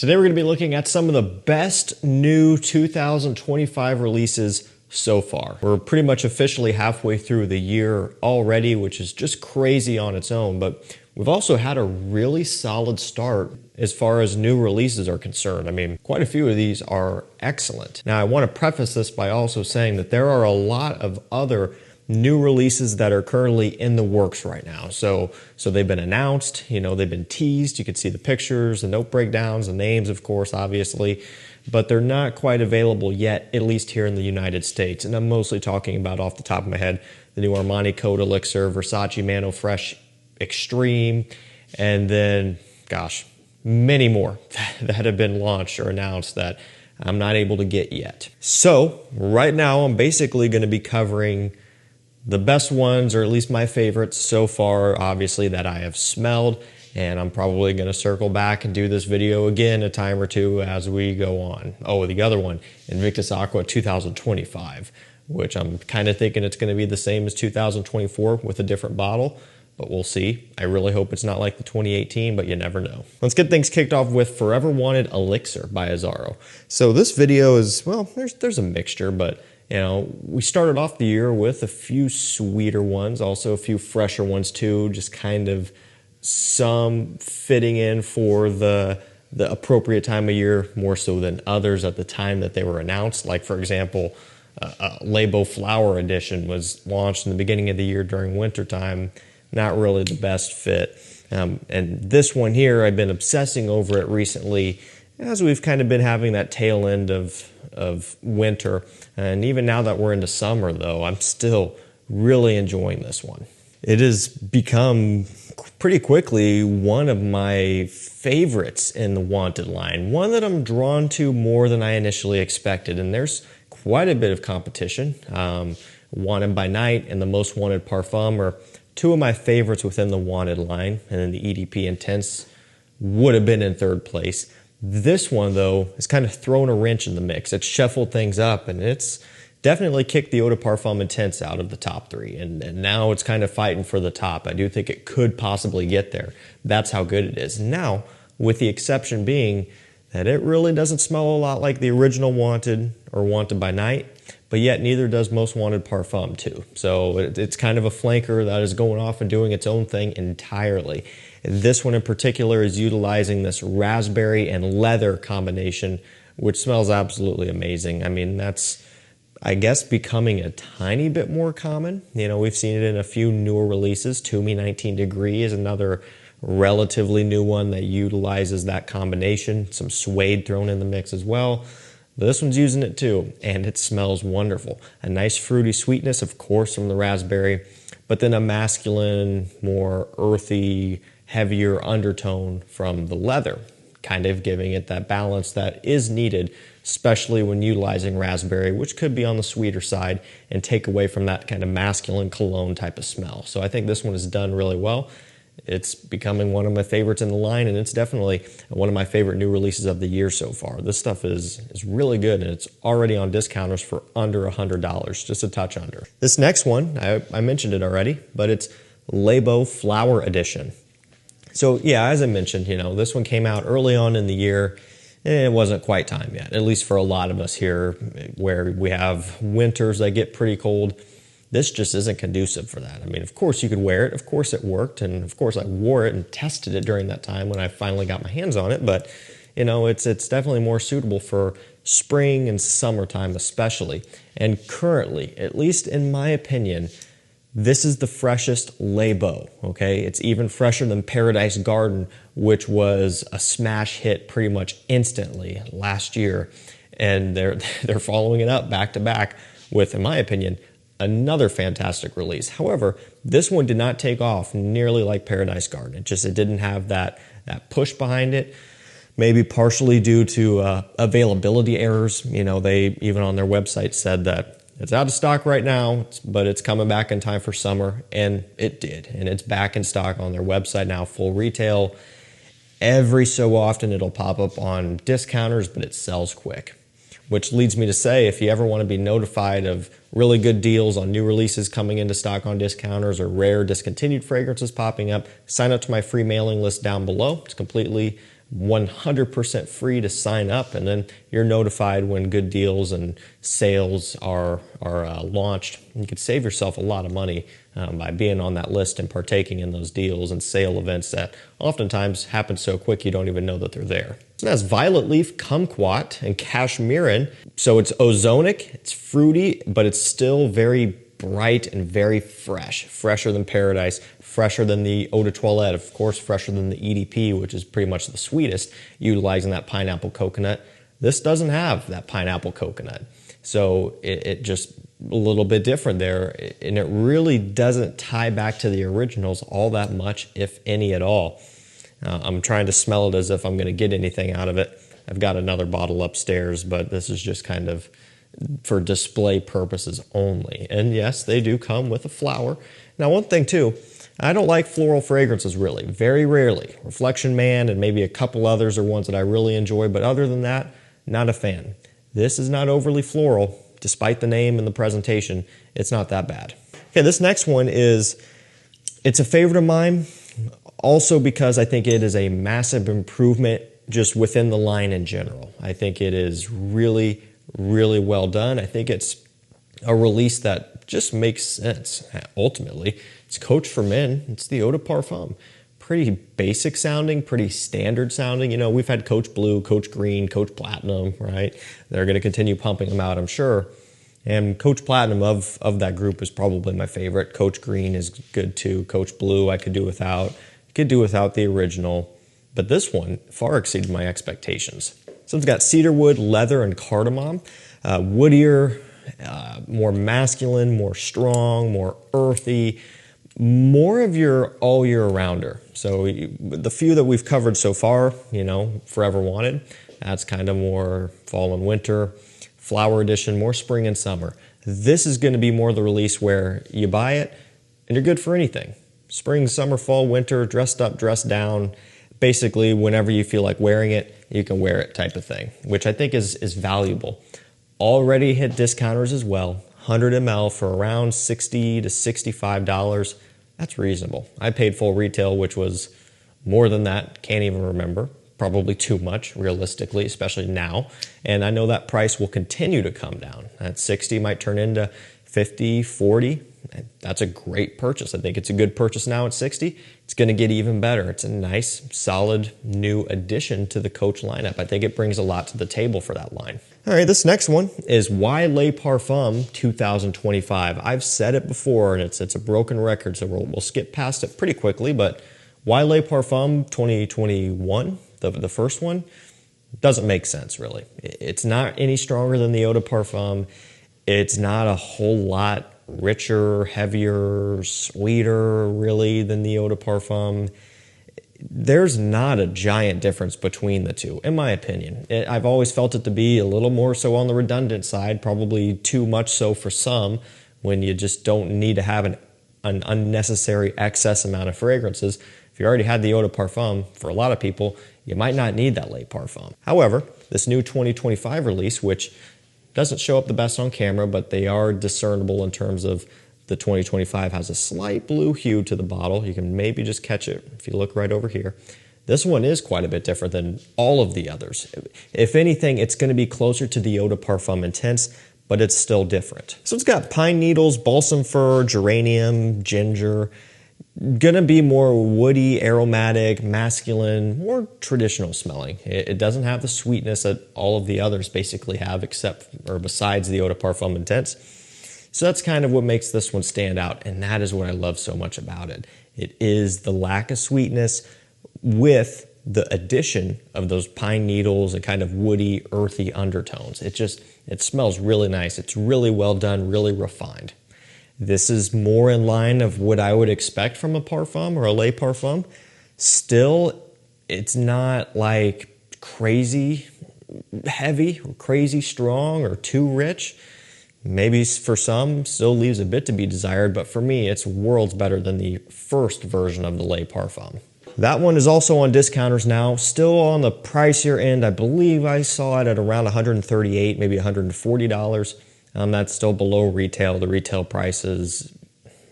Today we're going to be looking at some of the best new 2025 releases so far. We're pretty much officially halfway through the year already, which is just crazy on its own, but we've also had a really solid start as far as new releases are concerned. I mean, quite a few of these are excellent. Now, I want to preface this by also saying that there are a lot of other new releases that are currently in the works right now. So they've been announced, they've been teased. You can see the pictures, the note breakdowns, the names, of course, obviously, but they're not quite available yet, at least here in the United States. And I'm mostly talking about, off the top of my head, the new Armani Code Elixir, Versace Mano Fresh Extreme, and then, gosh, many more that have been launched or announced that I'm not able to get yet. So right now, I'm basically going to be covering the best ones, or at least my favorites so far, obviously, that I have smelled. And I'm probably going to circle back and do this video again a time or two as we go on. Oh, the other one, Invictus Aqua 2025, which I'm kind of thinking it's going to be the same as 2024 with a different bottle, but we'll see. I really hope it's not like the 2018, but you never know. Let's get things kicked off with Forever Wanted Elixir by Azzaro. So this video is, well, there's a mixture, but we started off the year with a few sweeter ones, also a few fresher ones too, just kind of some fitting in for the appropriate time of year more so than others at the time that they were announced. Like, for example, Le Beau Flower Edition was launched in the beginning of the year during wintertime. Not really the best fit. And this one here, I've been obsessing over it recently as we've kind of been having that tail end of winter. And even now that we're into summer, though, I'm still really enjoying this one. It has become pretty quickly one of my favorites in the Wanted line, one that I'm drawn to more than I initially expected. And there's quite a bit of competition. Wanted by Night and the Most Wanted Parfum are two of my favorites within the Wanted line, and then the EDP Intense would have been in third place. This one, though, has kind of thrown a wrench in the mix. It's shuffled things up, and it's definitely kicked the Eau de Parfum Intense out of the top three, and now it's kind of fighting for the top. I do think it could possibly get there. That's how good it is. Now, with the exception being that it really doesn't smell a lot like the original Wanted or Wanted by Night, but yet neither does Most Wanted Parfum too. So it's kind of a flanker that is going off and doing its own thing entirely. This one in particular is utilizing this raspberry and leather combination, which smells absolutely amazing. I mean, that's, I guess, becoming a tiny bit more common. We've seen it in a few newer releases. Toomey 19 Degree is another relatively new one that utilizes that combination. Some suede thrown in the mix as well. But this one's using it too, and it smells wonderful. A nice fruity sweetness, of course, from the raspberry, but then a masculine, more earthy, heavier undertone from the leather, kind of giving it that balance that is needed, especially when utilizing raspberry, which could be on the sweeter side and take away from that kind of masculine cologne type of smell. So I think this one is done really well. It's becoming one of my favorites in the line, and it's definitely one of my favorite new releases of the year so far. This stuff is really good, and it's already on discounters for under $100, just a touch under. This next one, I mentioned it already, but it's Le Beau Flower Edition. So yeah, as I mentioned, this one came out early on in the year, and it wasn't quite time yet, at least for a lot of us here, where we have winters that get pretty cold. This just isn't conducive for that. I mean, of course you could wear it. Of course it worked. And of course I wore it and tested it during that time when I finally got my hands on it. But, it's definitely more suitable for spring and summertime especially. And currently, at least in my opinion, this is the freshest Le Beau, okay? It's even fresher than Paradise Garden, which was a smash hit pretty much instantly last year. And they're following it up back to back with, in my opinion, another fantastic release. However, this one did not take off nearly like Paradise Garden. It didn't have that push behind it, maybe partially due to availability errors. They even on their website said that it's out of stock right now, but it's coming back in time for summer, and it did. And it's back in stock on their website now, full retail. Every so often it'll pop up on discounters, but it sells quick. Which leads me to say, if you ever want to be notified of really good deals on new releases coming into stock on discounters or rare discontinued fragrances popping up, sign up to my free mailing list down below. It's completely 100% free to sign up, and then you're notified when good deals and sales are launched. You could save yourself a lot of money by being on that list and partaking in those deals and sale events that oftentimes happen so quick you don't even know that they're there. It has violet leaf, kumquat, and cashmerean. So it's ozonic, it's fruity, but it's still very bright and very fresh. Fresher than Paradise, fresher than the Eau de Toilette, of course, fresher than the EDP, which is pretty much the sweetest, utilizing that pineapple coconut. This doesn't have that pineapple coconut. So it just a little bit different there, and it really doesn't tie back to the originals all that much, if any at all. I'm trying to smell it as if I'm going to get anything out of it. I've got another bottle upstairs, but this is just kind of for display purposes only. And yes, they do come with a flower. Now, one thing too, I don't like floral fragrances really, very rarely. Reflection Man and maybe a couple others are ones that I really enjoy, but other than that, not a fan. This is not overly floral, despite the name and the presentation. It's not that bad. Okay, this next one it's a favorite of mine, also because I think it is a massive improvement just within the line in general. I think it is really, really well done. I think it's a release that just makes sense. Ultimately, it's Coach for Men. It's the Eau de Parfum. Pretty basic sounding, pretty standard sounding. You know, we've had Coach Blue, Coach Green, Coach Platinum, right? They're going to continue pumping them out, I'm sure. And Coach Platinum of that group is probably my favorite. Coach Green is good too. Coach Blue I could do without. Could do without the original. But this one far exceeded my expectations. So it's got cedarwood, leather, and cardamom. Woodier, more masculine, more strong, more earthy, more of your all year rounder. So the few that we've covered so far, you know, Forever Wanted, that's kind of more fall and winter. Flower Edition, more spring and summer. This is going to be more the release where you buy it and you're good for anything. Spring, summer, fall, winter, dressed up, dressed down. Basically, whenever you feel like wearing it, you can wear it type of thing, which I think is valuable. Already hit discounters as well. 100 ml for around $60 to $65. That's reasonable. I paid full retail, which was more than that. Can't even remember. Probably too much, realistically, especially now. And I know that price will continue to come down. That 60 might turn into 50, 40. That's a great purchase. I think it's a good purchase now at 60. It's going to get even better. It's a nice, solid, new addition to the Coach lineup. I think it brings a lot to the table for that line. All right, this next one is Y Le Parfum 2025. I've said it before, and it's a broken record, so we'll skip past it pretty quickly, but Y Le Parfum 2021, the first one, doesn't make sense, really. It's not any stronger than the Eau de Parfum. It's not a whole lot richer, heavier, sweeter, really, than the Eau de Parfum. There's not a giant difference between the two, in my opinion. I've always felt it to be a little more so on the redundant side, probably too much so for some, when you just don't need to have an unnecessary excess amount of fragrances. If you already had the Eau de Parfum, for a lot of people, you might not need that Le Parfum. However, this new 2025 release, which doesn't show up the best on camera, but they are discernible in terms of the 2025 has a slight blue hue to the bottle. You can maybe just catch it if you look right over here. This one is quite a bit different than all of the others. If anything, it's going to be closer to the Eau de Parfum Intense, but it's still different. So it's got pine needles, balsam fir, geranium, ginger. Gonna be more woody, aromatic, masculine, more traditional smelling. It doesn't have the sweetness that all of the others basically have, except or besides the Eau de Parfum Intense. So that's kind of what makes this one stand out, and that is what I love so much about it. It is the lack of sweetness with the addition of those pine needles and kind of woody, earthy undertones. It smells really nice. It's really well done, really refined. This is more in line of what I would expect from a parfum or a Le Parfum. Still, it's not like crazy heavy or crazy strong or too rich. Maybe for some, still leaves a bit to be desired, but for me, it's worlds better than the first version of the Le Parfum. That one is also on discounters now, still on the pricier end. I believe I saw it at around $138, maybe $140. That's still below retail. The retail price is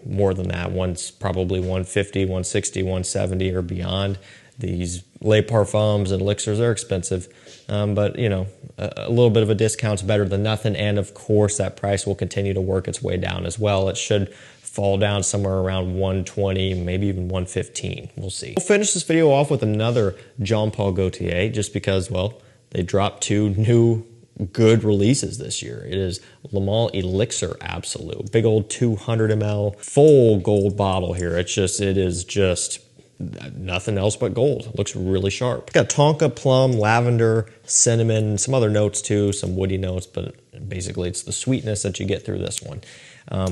more than that. One's probably $150, $160, $170 or beyond. These Le Parfums and Elixirs are expensive, but you know, a little bit of a discount's better than nothing. And of course, that price will continue to work its way down as well. It should fall down somewhere around 120, maybe even 115. We'll see. We'll finish this video off with another Jean Paul Gaultier, just because, well, they dropped 2 new good releases this year. It is Le Mans Elixir Absolu, big old 200 ml full gold bottle here. It is just nothing else but gold. It looks really sharp. It's got tonka, plum, lavender, cinnamon, some other notes too, some woody notes, but basically it's the sweetness that you get through this one.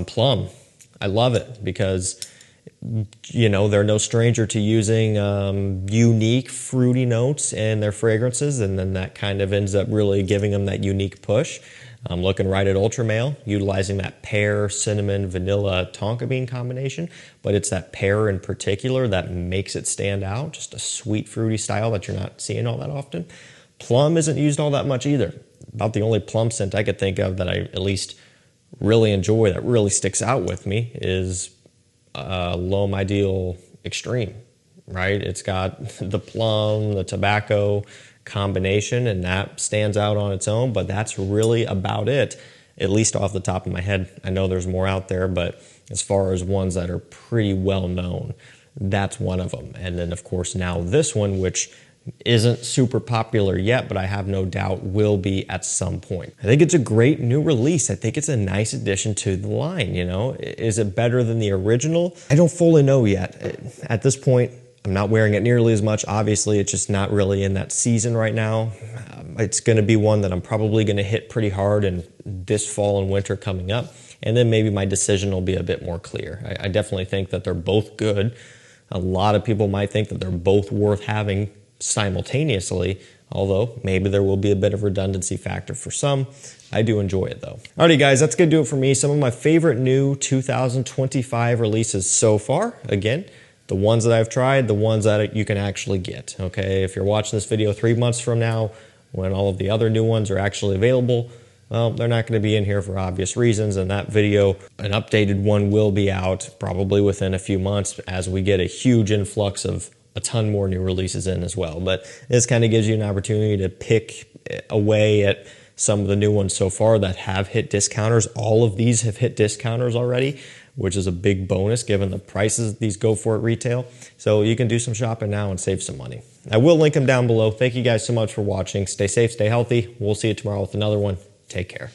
Plum, I love it because, you know, they're no stranger to using unique fruity notes in their fragrances, and then that kind of ends up really giving them that unique push. I'm looking right at Ultra Male, utilizing that pear, cinnamon, vanilla, tonka bean combination, but it's that pear in particular that makes it stand out, just a sweet fruity style that you're not seeing all that often. Plum isn't used all that much either. About the only plum scent I could think of that I at least really enjoy, that really sticks out with me, is L'Homme Ideal Extreme, right? It's got the plum, the tobacco combination, and that stands out on its own, but that's really about it, at least off the top of my head. I know there's more out there, but as far as ones that are pretty well known, that's one of them. And then of course now this one, which isn't super popular yet, but I have no doubt will be at some point. I think it's a great new release. I think it's a nice addition to the line, you know. Is it better than the original? I don't fully know yet. At this point, I'm not wearing it nearly as much. Obviously, it's just not really in that season right now. It's going to be one that I'm probably going to hit pretty hard in this fall and winter coming up. And then maybe my decision will be a bit more clear. I definitely think that they're both good. A lot of people might think that they're both worth having simultaneously, although maybe there will be a bit of redundancy factor for some. I do enjoy it though. Alrighty guys, that's gonna do it for me. Some of my favorite new 2025 releases so far. Again, the ones that I've tried, the ones that you can actually get, okay? If you're watching this video 3 months from now, when all of the other new ones are actually available, well, they're not gonna be in here for obvious reasons, and that video, an updated one, will be out probably within a few months as we get a huge influx of a ton more new releases in as well. But this kind of gives you an opportunity to pick away at some of the new ones so far that have hit discounters. All of these have hit discounters already, which is a big bonus given the prices these go for at retail. So you can do some shopping now and save some money. I will link them down below. Thank you guys so much for watching. Stay safe, stay healthy. We'll see you tomorrow with another one. Take care.